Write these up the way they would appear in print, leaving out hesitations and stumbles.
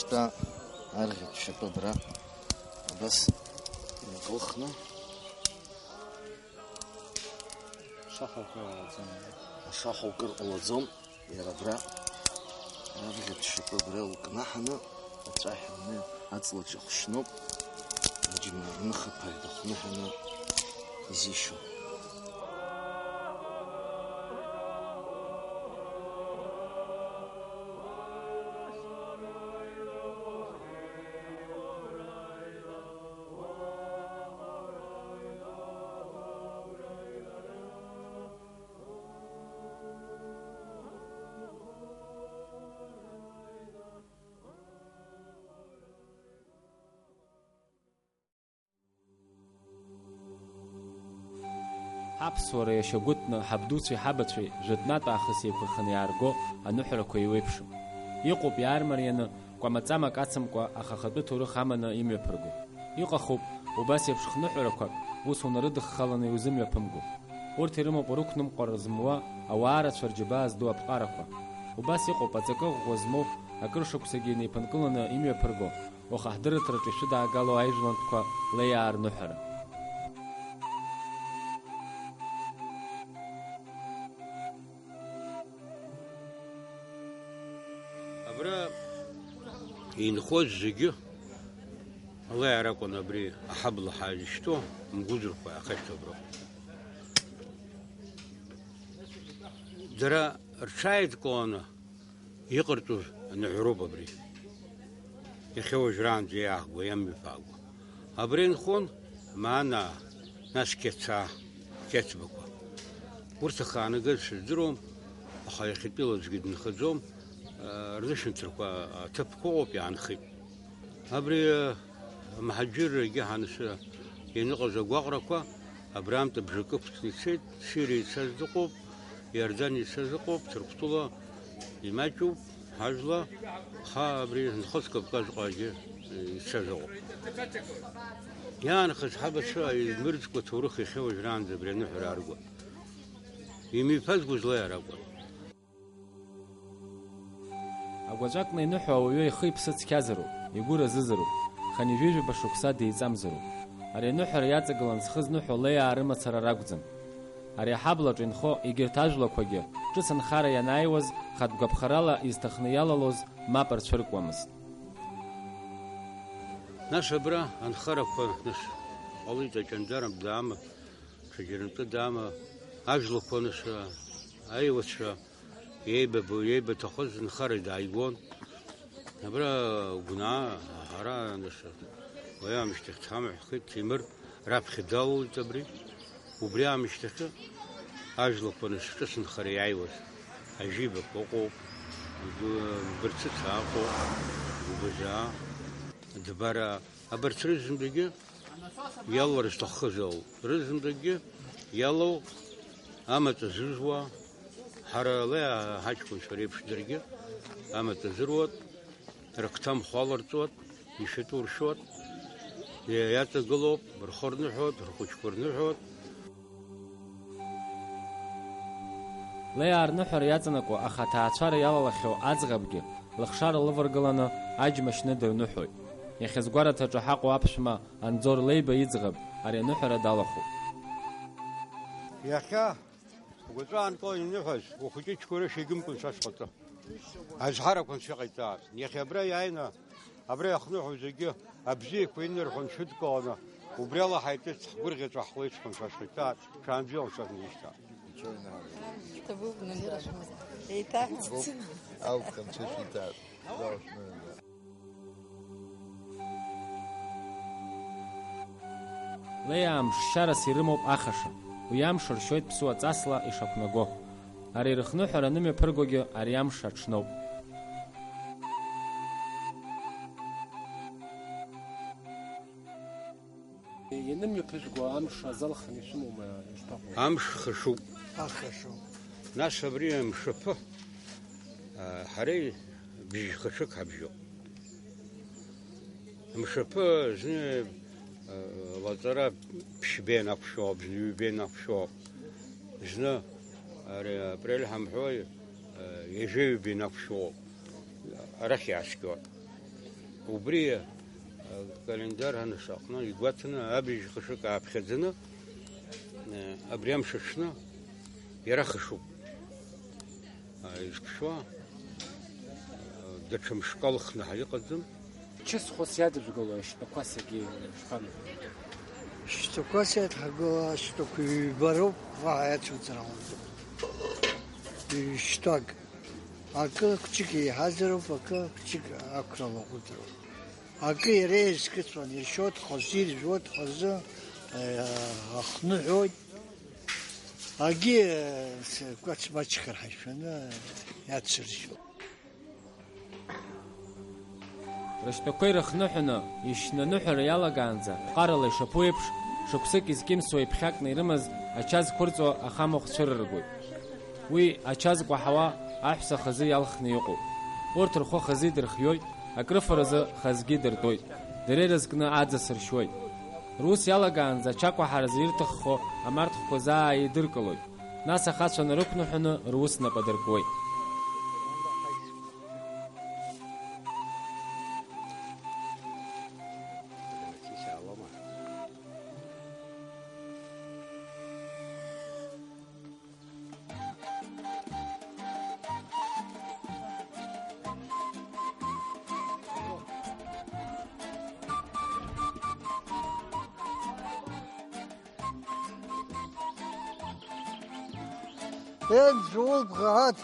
شتا أرغب شبابرا بس نقلخنا شاخو كر ألزم يربرا أرغب شبابرا وكنحنا تراحنا أتصل جخشنو نجمع نخبها دخنحنا زيشو Аԥсуара иашьагәыҭны ҳабдуцәеи ҳабацәеи жәытәнатә аахыс еиқәырханы иаарго аныҳәарақәа еиуеиԥшым. Иҟоуп иаармарианы кәамаҵамак ацымкәа ахахатәы ҭоурых аманы имҩаԥырго. Иҟахуп убас еиԥш хныҳәарақәак ус унарыдыххаланы иузымҩаԥымго. Урҭ ирымоуп рықәнымҟәара змуа ауаарацәа рџьабаа зду аԥҟарақәа. Убас иҟоуп аҵакы ӷәӷәа змоу акыр шықәсагьы инеиԥынкыланы имҩаԥырго уаха ҳдырраҭараҿы ишәыдаагало аижәлантәқәа леиаа рныҳәара. ينخوض زيجي الله يعرفون أبري أحبل حاجة شتو مجوزر في أخشت برو درا رشايد كونه يقرطو نعروب أبري يخوج ران زياه ويمي فاقو أبري نخون معنا ناس كتبكوا ورتخانة قلت الدروم أخي خطيلو زقد نخزوم ردشن تركوا تبقوا بيان خي أبري مهجر جهانس ينقز وقرقوا أبرام تبجكب تسيد سيري سزقوب يرداني سزقوب تركتولا يماجو حاجلا خا أبري نخسكب قاجي سزقوب يعني خس حبة شو المرزق وتورخي خوج راند أبري نحر أرجو يمي فزوج لا أرجو Агәаҵәакны иныҳәо ауаҩы ихы иԥсы цқьазароуп, игәы разызароуп, ханижәижәаба шықәса деиҵамзароуп. Ари аныҳәара иаҵагылан зхы зныҳәо леиаа рымацара ракәӡам. Ари аҳаблаҿы инхо егьырҭ ажәлақәагьы ҿыц анхара ианааиуаз хатә гәаԥхарала изҭахны иалалоз мап рцәыркуамызт. Нас абра анхарақәа нас ҟалеит аҷандарм даама, ҽаџьарантәы даама, ажәлақәа нас аиуацәа يبتخذ نخرج عيبون نبرا جناع هرا نشر ويا مشتخم خد تمر راب خداو تبري وبريا مشتخ أجلك ونشتخ نخرج عيوز أجيبك وقو برتت عقو وبجا دبارا أبرت رزم دقي يلا رستخزو رزم دقي يلا أما تزوجوا حرا لا هاجكون شريف شدرجة أما تزروت ركتم خالرتوت يشتور شوت يات القلوب برخور نحوت برخوشكور نحوت ليار نحر ياتنكو أخا تعشار يلا لخيو أزغبجي لخشار لفرقلنا أجمش ندر نحوي يخز قرة تجحق وابشما أنزور ليبا يزغب أري نحر دالخو يا وقطعن قاين نفس وخجيج كورة شيقم كن شاشقطة أزهارة كن شقيتات يخي أبري عينا أبري أخنوح وزيجي أبزيك وين نرخون شد قانا وبري الله حيتت برغة وحويت كن شاشقيتات كان بيوم شاك نيشتا تبوك نندرش إيتات أو كم شاشقيتات ليام شارس يرموب أخشم ويامش رشويت بسوى تصلا إشاكناغو أري رخنو حرانمي برغوغي أريام شاتشنو ينمي برغو أمش أزلخ نشمو ما يشتاقو أمش خشو ناس أبري مشفه حري بيجي خشك حبجو مشفه زني وزارة بشبين أفشوا بجنوبين أفشوا جنا أري بريل هم حوي يجيب بين أفشوا رخي عسكر وبري الكالندر هنشاقنا يقوتنا أبريج خشك أبخزنا أبريم ششنا يرخشوا يشكشوا دتشم شقالخنا حقيقة Чес хосяд жголо, что квасики шхан. Что квасят хаго, что кибару ваят утром. И что? Ака кучки хазаров, ака кучки акрало утром. Ака рейс китван ешот хозир жот хоза ахнуй. Аги кач бачкар хайшана ятсыршо. رشتوكي رخنوحنا يشننوحر يالا غانزا قارل شپويبش شپسك izkim soy pxak nirmaz achaz kurzo axamo xchirrgoy wi achaz qhawa ahsa khazi yalkhni yuqu ortr kho khazi dirkhyoy akrafraza khazgi dirtoy dererezgna adzasir shoy rus yala ganza chaqwa harzir tkho amart kho za yidirkoloy nasa khachon ruknuhna rus na padirkoy جول بغات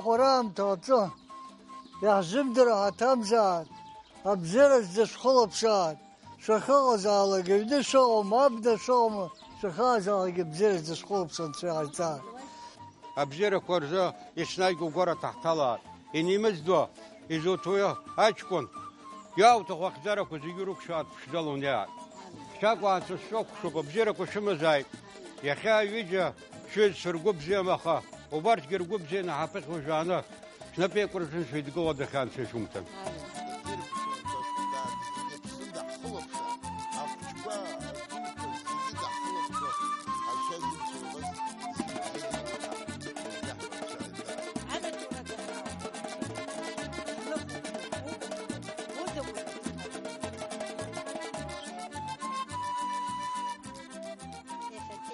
غرام توصل يا زمدر هتمزات ابزرز دشخل بشات شخاز على قبل شو ما بدا شو شخاز على قبل دشخل بشات شعرتان أبزر كورزا يسنايقو قرى تحتلا إني مزدو إزو تويا أشكون ياو تخوخزارك وزيروك شات بشدلون يا شاكو أنت الشوك شوك أبزرك وشمزاي يا خاي ويجا شوية سرقوب زي مخا وبارش قرقوب زي نحافظ وجانا شنبي كورشن شوية قوة دخان في شمتن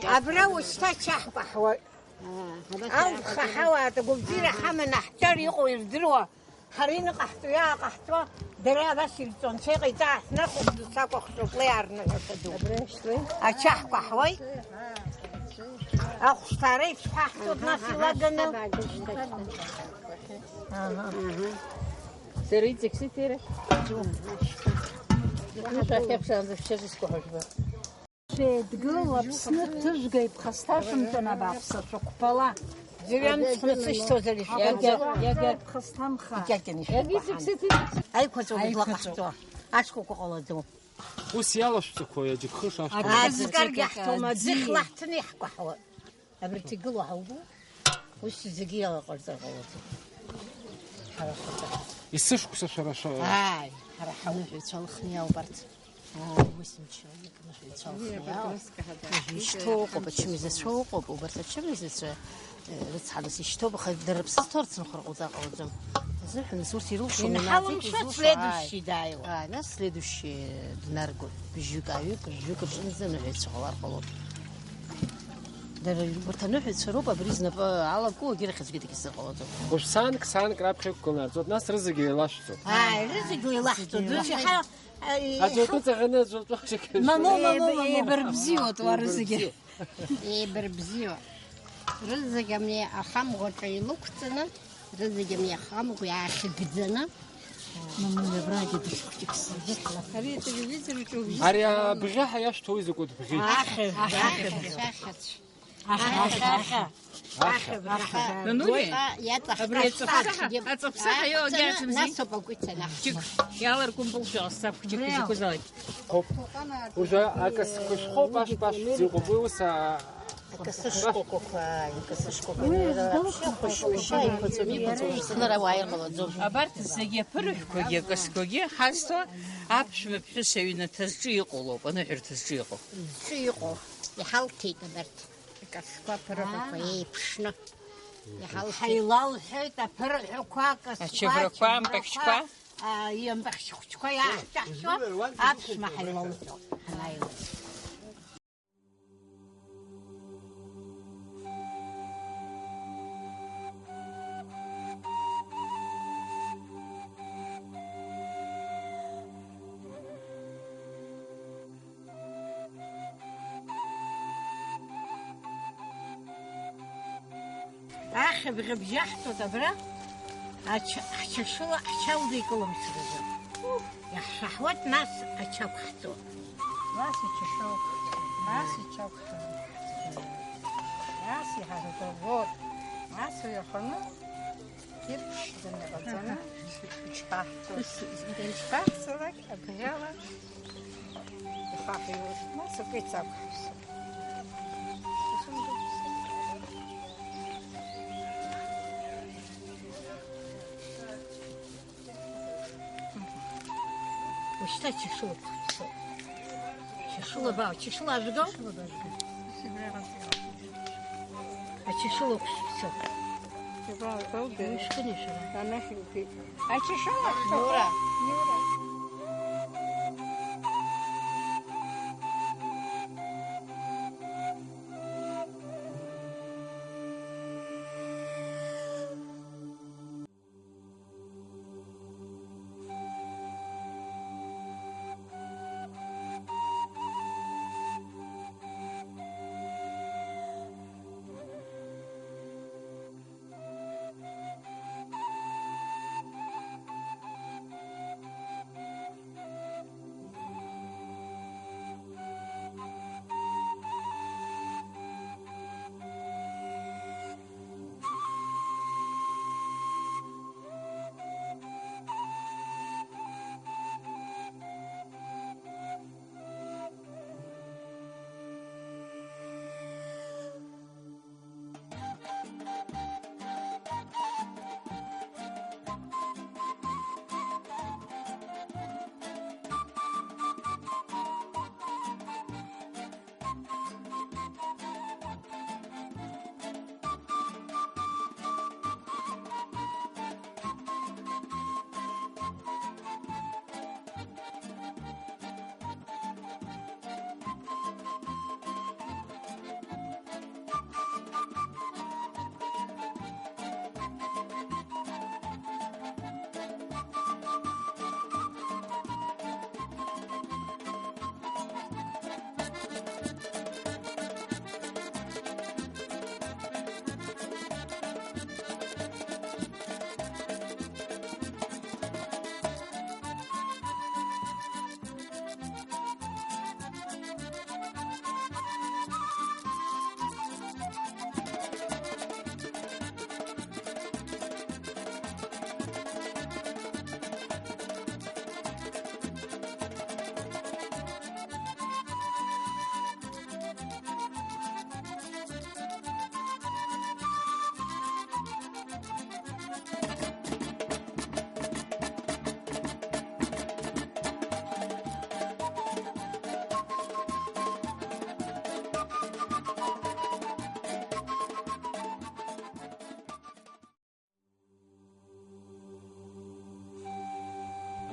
أبرو استشح بحوي أو خحوة تقول زير حمن أحتر يقول يدروا حرين قحطوا قحطوا درا بس يلتون شيء تاع ناخذ ساق خشوف ليارنا نسدو أشح بحوي أو اشتريت ححطوا ناس لقنا سريتك ستيرة مش أخيف شان بشجع سكوحش بقى تقول بسنة ترجع بخستاشم تنا بعفصة شقفلا زين خلصش توزلش يا بخستام خا يا جيتك ستيرة أي كتو بتلقحتو أشكو كقولدو وسيالة شو تكوي أجيك خش أزكر يحتو ما زخلحتني حقحوا أبرتي قلوا حوبو وش زقيا قرص غلطي يسش كوسا شراشة هاي حرحوا يتشلخني وبرت واسم شوية كنا يتشلخني يشتوق وبتشمي زشوق وبرت تشمي زش لتصحلس يشتوق بخد درب سطور تنخرق وذاق وزم زح نسورتي روش نحاول شات ليدوشي دايو ناس ليدوشي دنارجو بيجوكايو بيجوك بنزل نحيت شغلار خلاص در برتنوح الشروبة بريزنا على قوة غير خش قدك السقوط. وش سانك راب خيك كلنا زود ناس رزقي لاشتو. هاي رزقي لاشتو. دوشي حلا. أجود تغنى زود وحشك. ما بربزيو توار رزقي. بربزيو. رزق مني أخام غطي لوكتنا. رزق مني أخام وياخ جدنا. ماما براجي دشكتكس. هري تلفزيون وشوفي. أريا بجاح ياشتو يزقود بخير. آخر. نقولي. يا تخ. أتصبح يو جالس مزين. ناس بقولت نحكي. يلا ركون بالشاص سافك كوزاي. خوب. وجا أكس كش خوب باش زيقوبوسا. كسشكوكو كاي كسشكوكو شوي نرى واير غلطهم أبارت الزجاج فرح كوجي كسكوجي حاسة أبش بحسينا تسجيل قلوب أنا حر تسجيله تسجيله يحاولتي نبرت كسكوا فرح كوي بشنا يحاول حيلال حيتا فرح كوا كسكوا شفرة كوام بكشكوا يوم بخش شوية تحشو أبش محل لوطو هنايلو أخي بغب جحتو تبرا أششوا أشوا ذي كلهم سرزا يا شهوت ناس أشوكتو ناس أشوا ناس أشوكتو ناس يهربوا غور ناس يخونو كيف دنا غزانا شهتو إذا شهتو لك أبغيلا يخافيوش ناس وكيتساب وشتا чешула? Чешула бау, чешула ожигал? А чешула все. Конечно. А чешула что? Юра.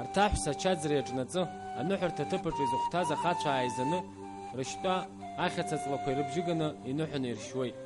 Арҭаҳәса ачаӡра иаҿнаҵы аныҳәарҭа аҭыԥаҿы изыхәҭаз ахацәа ааизаны рышьтәа ахьаца ҵлақәа ирыбжьыганы иныҳәаны иршьуеит.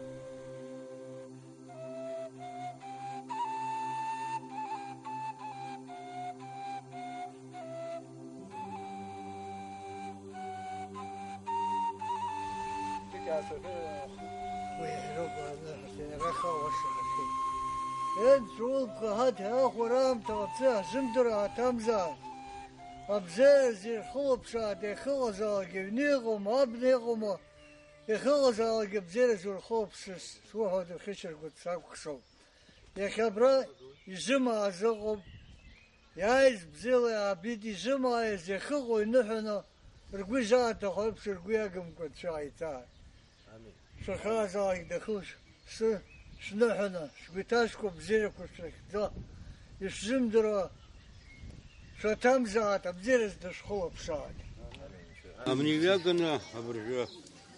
Абзер хлопшат, хлозалги, внигом, абнигом, хлозалги, бзер хлопшис, свого хичергут сакшов. Я хабра изима азогом, я из бзелы абид изима из хлой нухано, ргузат хлопш ргуягам кочайта. Шахазалги дахуш, шнухано, шгуташку бзер кушек, да, изимдра. Что там за это, бзерез до школы пшат. А мне вегана, абржа,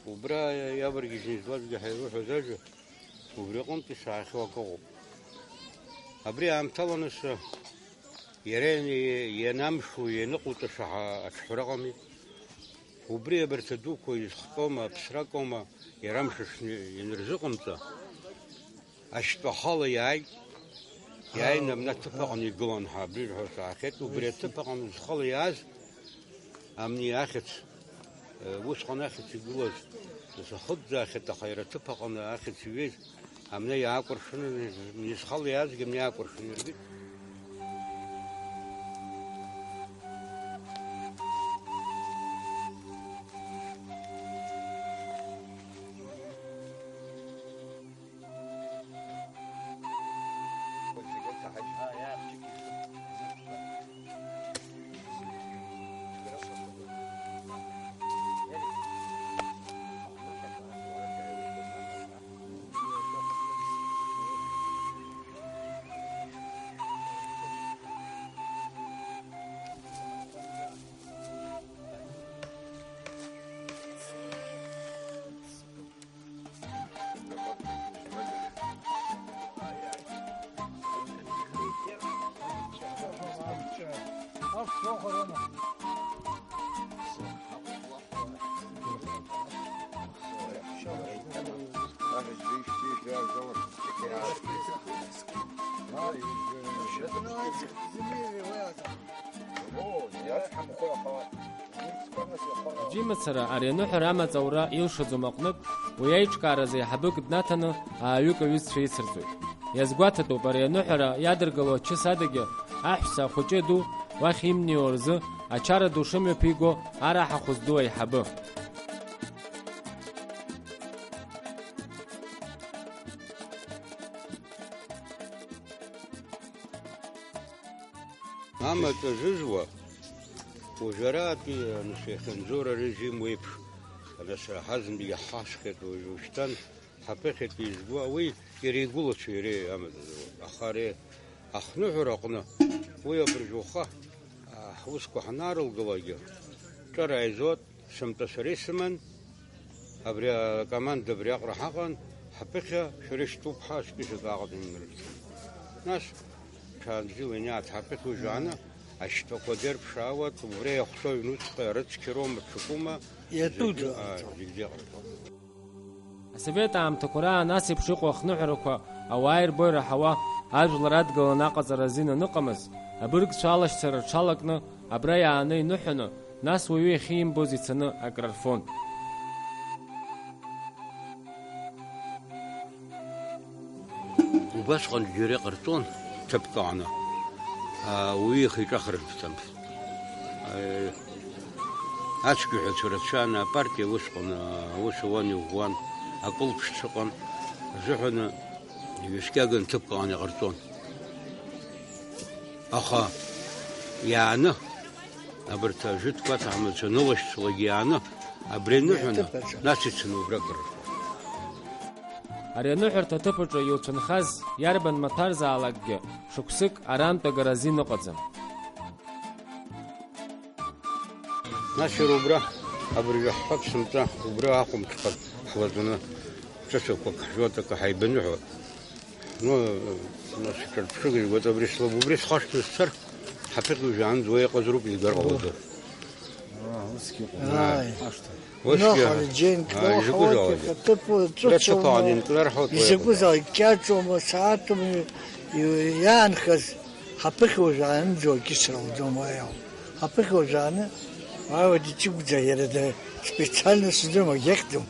убрая, я бригижни зважга хайрух азажа, убрякон писах вакого. Абри амталанаса, يرين ينامشوا ينقطوا أشحرقمي وبري برتدوكو يسخقوما بسرقوما يرمشش ينرزقمتا أشتحال ياي نمنا تفقن يقولون حابري رحوس آخت وبري تفقن يسخال ياز أمني آخت وسخن آخت يقولوز بس خد آخت خير تفقن آخت يويز أمني ياكر شنو يسخال ياز جمني ياكر شنو يرجع جيمسرا أرينو حرامة زورا يوشزو مقنق ويايش كارزي حبوك دناتنا آيوك ويز شيسرزوي يزغواتتو برينو حرا يادرغلو چه سادگي أحسا خوچدو وخيمني ورزو أچار دوشميو بيگو أراح خزدو أي حبو ماما تجزوة وجراتي نشيخ نزور رجيم ويبش أنا حزم بي حاشخت وجوشتن حبخت بيزبوع وي يريقولو تشيري أمد أخاري أخنو رقنا ويبرجوخة وسكو حنار القواجر ترى عزوت سمتسري سمن أبريا كمان دبريا قرحقن حبخة شريش توب حاش كيش قاعد من ناس كان جوينات حبخة وجانا أشتو قدر بشاوت وبريا خصوي نوت قيرت كيروم بشكومة يتود سبيت عم تقرا ناسي بشوق وخنو حركوا أواير بوير حوا أجل راد قل ناقص رزين نقمز أبرق شالش سر شالقنا أبريا أني نحنا ناس ويوي خيم بوزيتنا أقرفون وبس قن جري قرطون تبقعنا ويخي تخرج بتمس أشكي حسرتشانا بارتي وسواني وغوان أقول بشتقن زحنا يشكاقن تبقعنا قرطون أخا يعني أبرتا جد قطع عمل سنوش ويانا أبرين نحنا ناسي سنو برقر أرينو حرتا تفجر يوتن خاز ياربن مطارز علاق شكسك أرام تغرازين نقضم ناسي روبرا أبرجا حق سمتا وبرا أخم تقل حوزنا تسوق حجوتك حيبنحو نو ناسي كالبشغل وتبريس لبوبريس خاشت السر حقيقي وجعان زوية قزروب يقرأ وضع ناخذ الجين كلو حوالي كتبوا تشوفوا يزقوا كاتو مساعتهم يانخز حبك وجعان زو كسروا دوما حبك وجعان هاو دي تشوف زي ده سبيشال نسدم يخدم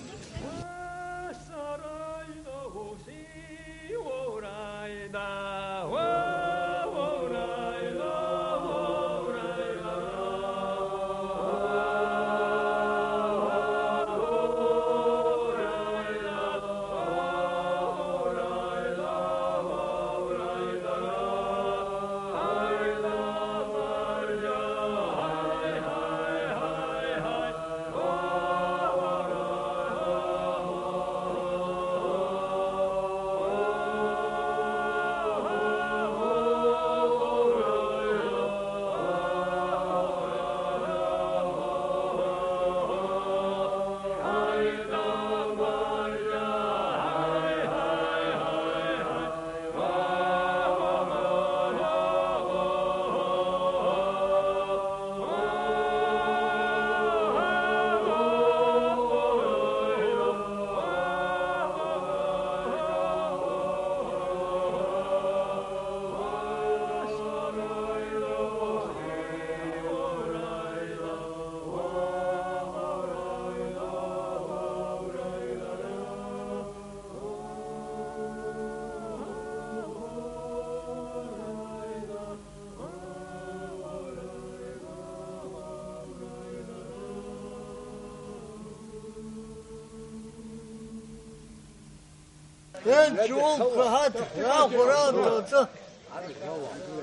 شوف فهات يا قرام توصل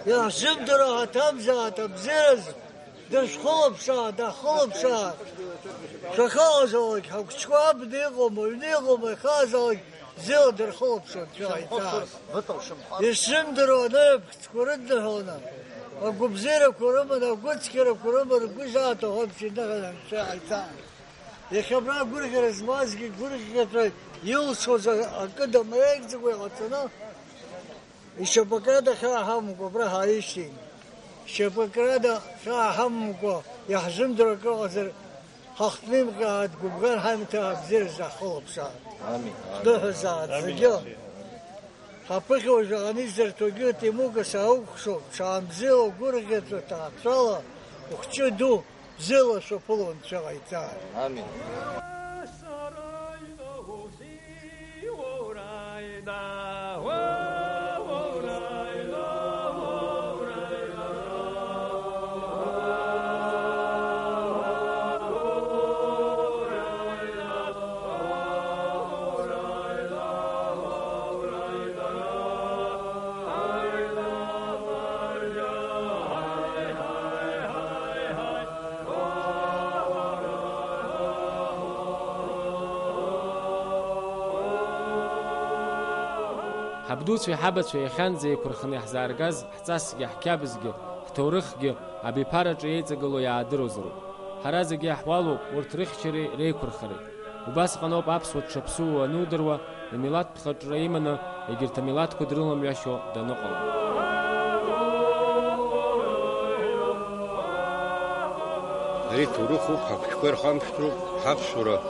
يا شمدرة تمزات بزرز دش خلب شاد دا خلب شاد شخازوك حق شواب نيغم خازوك زيل در خلب شاد شاي تاس يشمدرة نب تكورد هنا أقو بزيرة كورما أقو تكيرة كورما أقو جاتو هم شنغنا شاي تاس يخبرنا قولك رزمازكي قولك كتر يوسوز أقدم ريكز ويغطنا الشبكة خا همكو برا هايشين الشبكة خا همكو يحزم دركو أزر خختميم قاعد قبغان همتا بزير زخوب شاد آمين ده زاد زجو خبك وجاني زرتوجو تيموك ساوك شو شام زيو قولك كتر تاعتلا وخشدو زيلا شوفلون شايتان آمين حبدوت حبت في خنزي كرخني حزارغاز حصاسغي حكابزغي حتورخغي ابي بارج يزغلو يادروزرو حرازغي احوالو ورترخشري ريكرخري وباس قنوب ابسوت شبسو نودروا الميلاد بخطريمنا يجرت ميلاد كدرلم ياشو دنقل ريتورخو حكشكر خامشترو حبسورا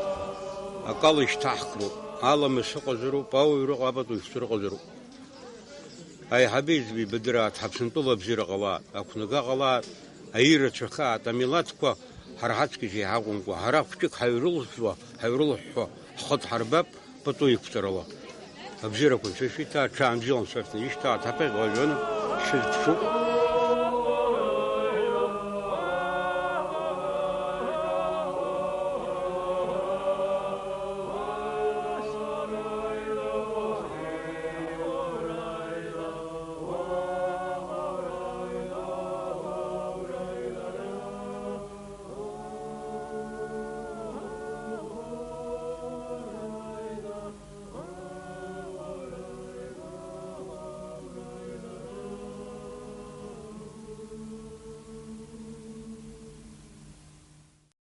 اقالش تحكرو عالم سقزرو باويرو قابطو يشترقزرو اي حبيزبي بدرات حبسنطولا بزير غلا اكنغا غلا ايره تشخا تميلاتكو حرحاتك جي حقونكو حرافك حيرول خد حرباب بطو يكترلا ابزيركو شيتا تشانجون سرتني يشتا تابي غوجون شلتشو